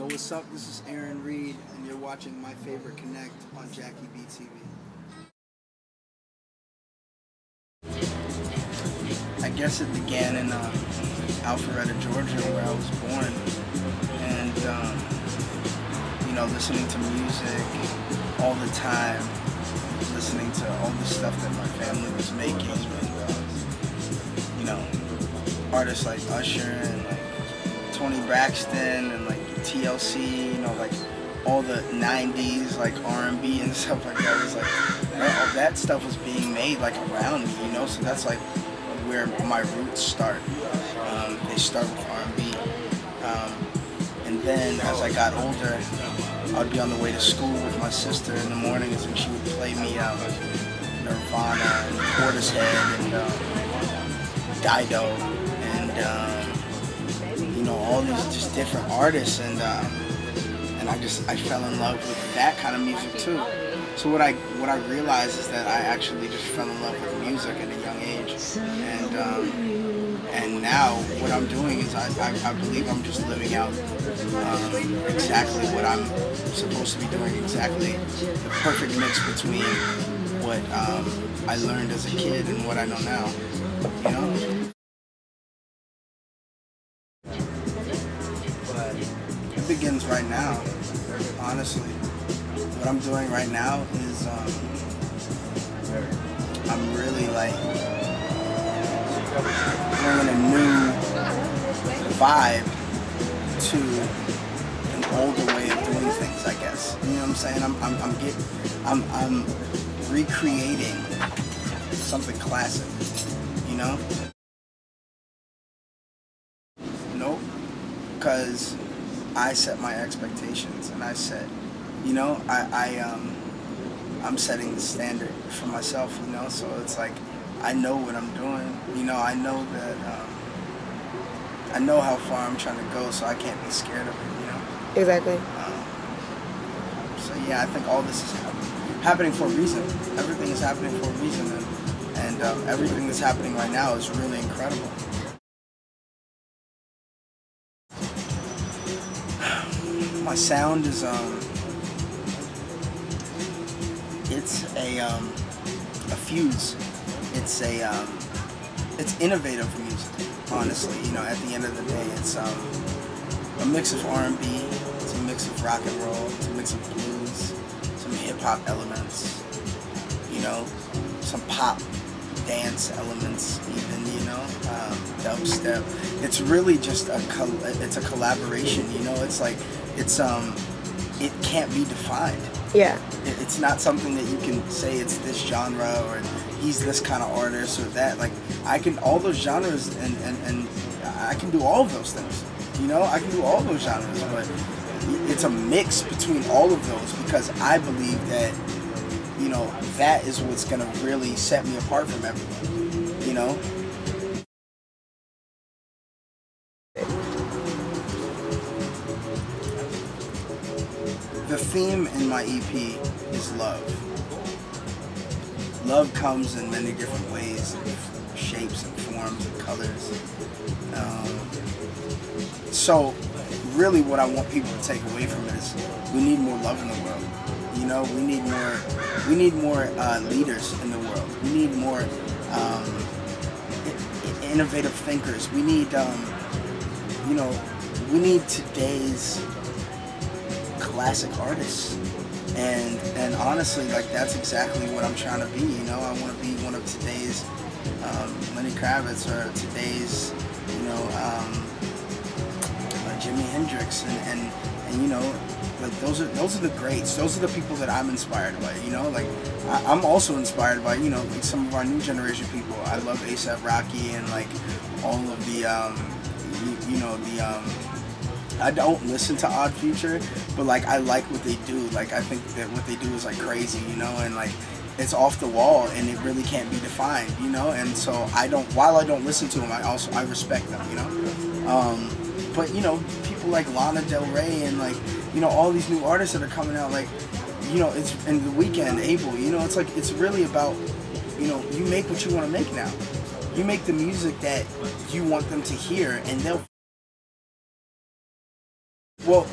Yo, what's up? This is Reid, and you're watching My Favorite Connect on Jackie B TV. I guess it began in Alpharetta, Georgia, where I was born, and listening to music all the time, listening to all the stuff that my family was making, and artists like Usher and like Tony Braxton and like TLC, like all the 90s like R&B and stuff like that. Was like all that stuff was being made like around me, so that's like where my roots start. They start with R&B, and then as I got older, I'd be on the way to school with my sister in the mornings, and she would play me Nirvana and Portishead and Dido and all these just different artists, and I fell in love with that kind of music too. So what I realized is that I actually just fell in love with music at a young age, and now what I'm doing is I believe I'm just living out exactly what I'm supposed to be doing, exactly the perfect mix between what I learned as a kid and what I know now, It begins right now, honestly. What I'm doing right now is I'm really like bringing a new vibe to an older way of doing things, I guess. You know what I'm saying? I'm recreating something classic, Nope, because I set my expectations, and I set, I'm setting the standard for myself, so it's like, I know what I'm doing, I know that, I know how far I'm trying to go, so I can't be scared of it, Exactly. So yeah, I think all this is happening for a reason. Everything is happening for a reason, and everything that's happening right now is really incredible. My sound is it's a fuse. It's innovative music, honestly. At the end of the day, it's a mix of R&B, it's a mix of rock and roll, it's a mix of blues, some hip hop elements, some pop dance elements, even, dubstep. It's really just it's a collaboration, it's like, it can't be defined. Yeah. It's not something that you can say it's this genre or he's this kind of artist or that. Like, I can, all those genres, and I can do all of those things, I can do all those genres, but it's a mix between all of those, because I believe that, that is what's gonna really set me apart from everyone, The theme in my EP is love. Love comes in many different ways, shapes and forms and colors. So really what I want people to take away from it is we need more love in the world. We need more leaders in the world. We need more innovative thinkers. We need we need today's classic artists, and honestly, like, that's exactly what I'm trying to be. I want to be one of today's Lenny Kravitz, or today's Jimi Hendrix, and like those are the greats. Those are the people that I'm inspired by. Like, I'm also inspired by like some of our new generation people. I love A$AP Rocky and like all of the I don't listen to Odd Future, but like I like what they do. Like, I think that what they do is like crazy, and like it's off the wall, and it really can't be defined, and so while I don't listen to them, I respect them, but people like Lana Del Rey and like all these new artists that are coming out, like it's, and The Weeknd, Abel, it's like, it's really about, you make what you want to make now. You make the music that you want them to hear, and they'll, well,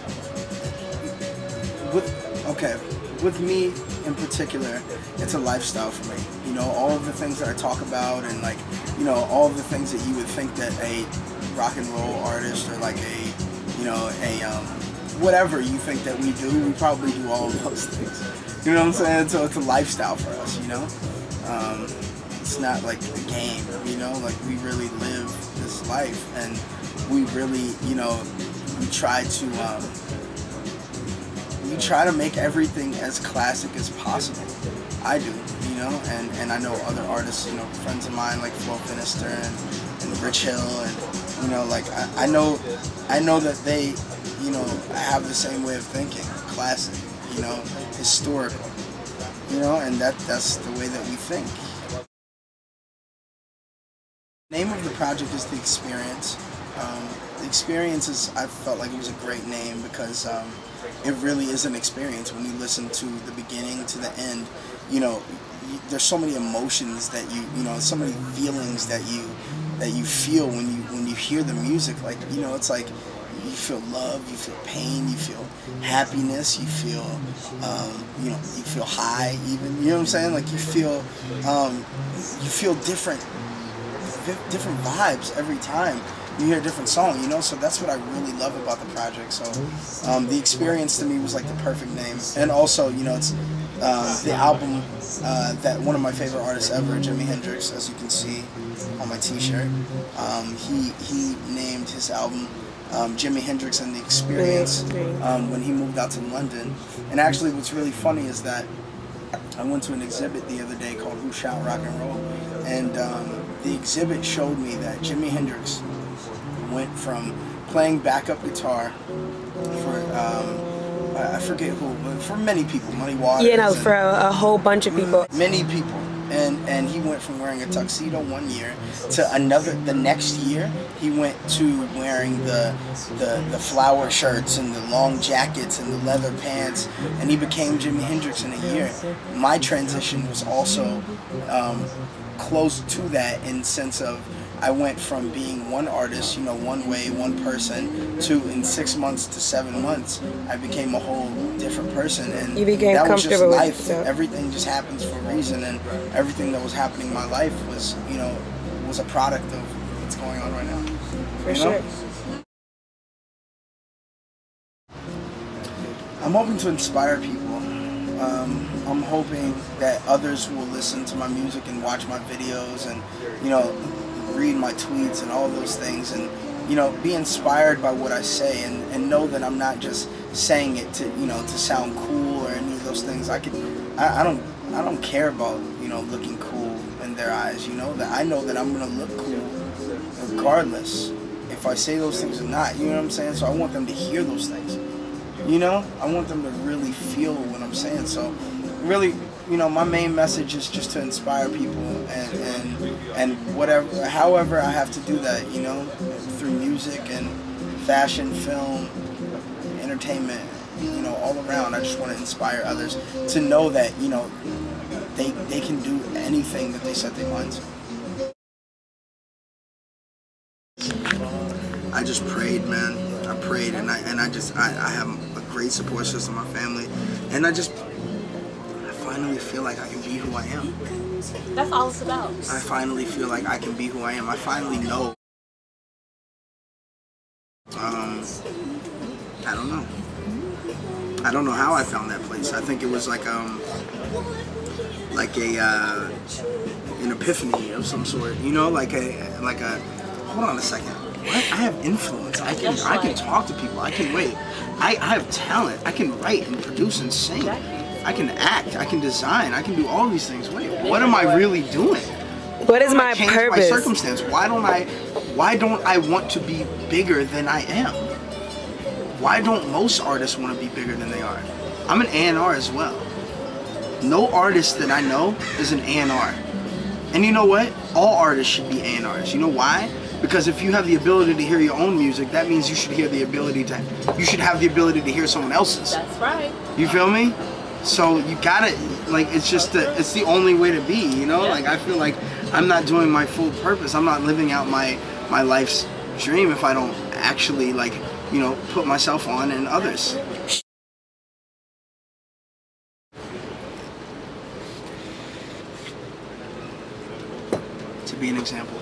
with me in particular, it's a lifestyle for me. You know, all of the things that I talk about, and like, you know, all of the things that you would think that a rock and roll artist, or like a, you know, whatever you think that we do, we probably do all of those things. You know what I'm saying? So it's a lifestyle for us, you know? It's not like a game, you know? Like, we really live this life, and we really, you know, we try to make everything as classic as possible. I do, you know, and I know other artists, you know, friends of mine like Flo Finister and Rich Hill, and, you know, like, I know that they, you know, have the same way of thinking, classic, you know, historical, you know, and that's the way that we think. The name of the project is The Experience. The Experience is, I felt like it was a great name because it really is an experience. When you listen to the beginning to the end, you know, there's so many emotions that you know, so many feelings that you feel when you hear the music. Like, you know, it's like you feel love, you feel pain, you feel happiness, you feel you know, you feel high even. You know what I'm saying? Like, you feel different vibes every time you hear a different song, you know, so that's what I really love about the project. So The Experience to me was like the perfect name. And also, you know, it's the album that one of my favorite artists ever, Jimi Hendrix, as you can see on my t-shirt, he named his album Jimi Hendrix and the Experience when he moved out to London. And actually what's really funny is that I went to an exhibit the other day called Who Shout Rock and Roll, and the exhibit showed me that Jimi Hendrix went from playing backup guitar for I forget who, but for many people, Muddy Waters. Yeah, no, for a whole bunch of people. Many people, and he went from wearing a tuxedo one year to another. The next year, he went to wearing the flower shirts and the long jackets and the leather pants, and he became Jimi Hendrix in a year. My transition was also close to that, in the sense of I went from being one artist, you know, one way, one person, to in 6 months to 7 months, I became a whole different person, and you became that was just life. With yourself. Everything just happens for a reason, and everything that was happening in my life was, you know, was a product of what's going on right now. For sure. I'm hoping to inspire people. I'm hoping that others will listen to my music and watch my videos, and, you know, read my tweets and all those things, and, you know, be inspired by what I say, and know that I'm not just saying it to, you know, to sound cool or any of those things. I don't care about, you know, looking cool in their eyes, you know, that I know that I'm gonna look cool regardless if I say those things or not, you know what I'm saying? So I want them to hear those things, you know? I want them to really feel what I'm saying. So really, you know, my main message is just to inspire people, and whatever, however I have to do that, you know, through music and fashion, film, entertainment, you know, all around. I just want to inspire others to know that, you know, they can do anything that they set their minds to. I just prayed, man. I prayed, and I have a great support system, my family, and I finally feel like I can be who I am. That's all it's about. I finally feel like I can be who I am. I finally know. I don't know. I don't know how I found that place. I think it was like an epiphany of some sort. You know, like a. Hold on a second. What? I have influence. I can talk to people. I can wait. I have talent. I can write and produce and sing. I can act, I can design, I can do all these things. Wait, what am I really doing? What is my purpose? My circumstance. Why don't I want to be bigger than I am? Why don't most artists want to be bigger than they are? I'm an A&R as well. No artist that I know is an A&R. And you know what? All artists should be A&Rs. You know why? Because if you have the ability to hear your own music, that means you should have the ability to hear someone else's. That's right. You feel me? So you gotta, like, it's just it's the only way to be, you know? Yeah. Like, I feel like I'm not doing my full purpose. I'm not living out my life's dream if I don't actually, like, you know, put myself on and others. to be an example.